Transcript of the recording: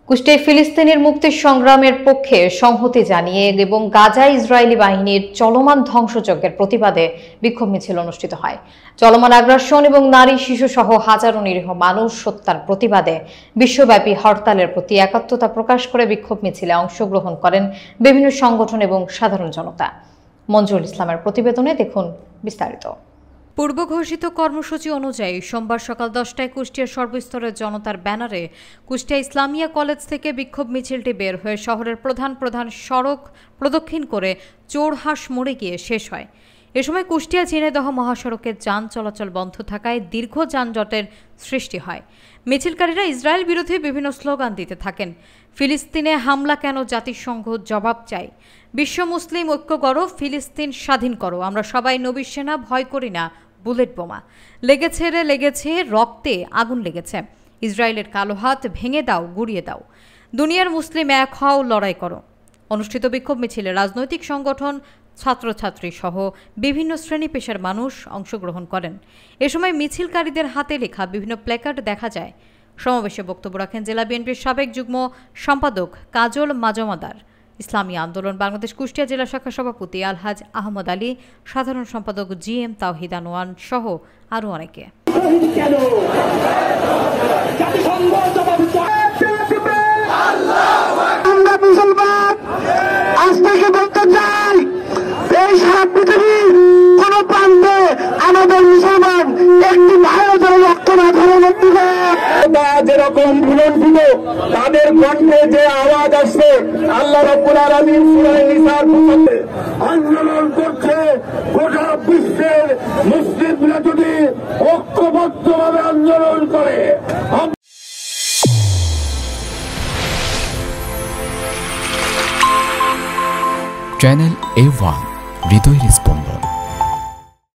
কুষ্টিয়ায় ফিলিস্তিনের মুক্তি সংগ্রামের পক্ষে সংহতি জানিয়ে এবং গাজায় ইসরায়েলি বাহিনীর চলমান ধ্বংসযজ্ঞের প্রতিবাদে বিক্ষোভ মিছিল অনুষ্ঠিত হয়। চলমান আগ্রাসন এবং নারী শিশু সহ হাজারো নিরীহ মানুষ হত্যার প্রতিবাদে বিশ্বব্যাপী হরতালের প্রতি একাত্মতা প্রকাশ করে বিক্ষোভ মিছিলে অংশগ্রহণ করেন বিভিন্ন সংগঠন এবং সাধারণ জনতা। মঞ্জুরুল ইসলামের প্রতিবেদনে দেখুন বিস্তারিত। পূর্ব ঘোষিত কর্মসূচি অনুযায়ী সোমবার সকাল 10টায় কুষ্টিয়ার সর্বস্তরের জনতার ব্যানারে কুষ্টিয়া ইসলামিয়া কলেজ থেকে বিক্ষোভ মিছিলটি বের হয়ে শহরের প্রধান সড়ক প্রদক্ষিণ করে চোরহাঁস মোড়ে গিয়ে শেষ হয়। এ সময় কুষ্টিয়া ঝিনাইদহ মহাসড়কের যান চলাচল বন্ধ থাকায় দীর্ঘ যানজটের সৃষ্টি হয়। মিছিলকারীরা ইসরায়েল বিরোধী বিভিন্ন স্লোগান দিতে থাকেন। ফিলিস্তিনে হামলা কেন, জাতিসংঘ জবাব চাই, বিশ্ব মুসলিম ঐক্য করো, ফিলিস্তিন স্বাধীন করো, আমরা সবাই নবীর সেনা, ভয় করি না বুলেট বোমা, লেগেছে রক্তে আগুন লেগেছে, ইসরায়েলের কালো হাত ভেঙে দাও, গুড়িয়ে দাও, দুনিয়ার মুসলিম এক হও, লড়াই করো। অনুষ্ঠিত বিক্ষোভ মিছিলে রাজনৈতিক সংগঠন, ছাত্রছাত্রী সহ বিভিন্ন শ্রেণী পেশার মানুষ অংশগ্রহণ করেন। এ সময় মিছিলকারীদের হাতে লেখা বিভিন্ন প্ল্যাকার্ড দেখা যায়। সমাবেশে বক্তব্য রাখেন জেলা বিএনপির সাবেক যুগ্ম সম্পাদক কাজল মাজমাদার, ইসলামী আন্দোলন বাংলাদেশ কুষ্টিয়া জেলা শাখা সভাপতি আলহাজ আহমদ আলী, সাধারণ সম্পাদক জিএম তাওহিদ আনোয়ার সহ আরও অনেকে। যেরকম ভুলণ্ঠিত তাদের কণ্ঠে যে আওয়াজ আসছে, আল্লাহ রাব্বুল আলামিন সূরা নিসার আন্দোলন করছে। গোটা বিশ্বের মুসলিমরা যদি ঐক্যবদ্ধভাবে আন্দোলন করে। চ্যানেল A1 হৃদয়ের স্পন্দন।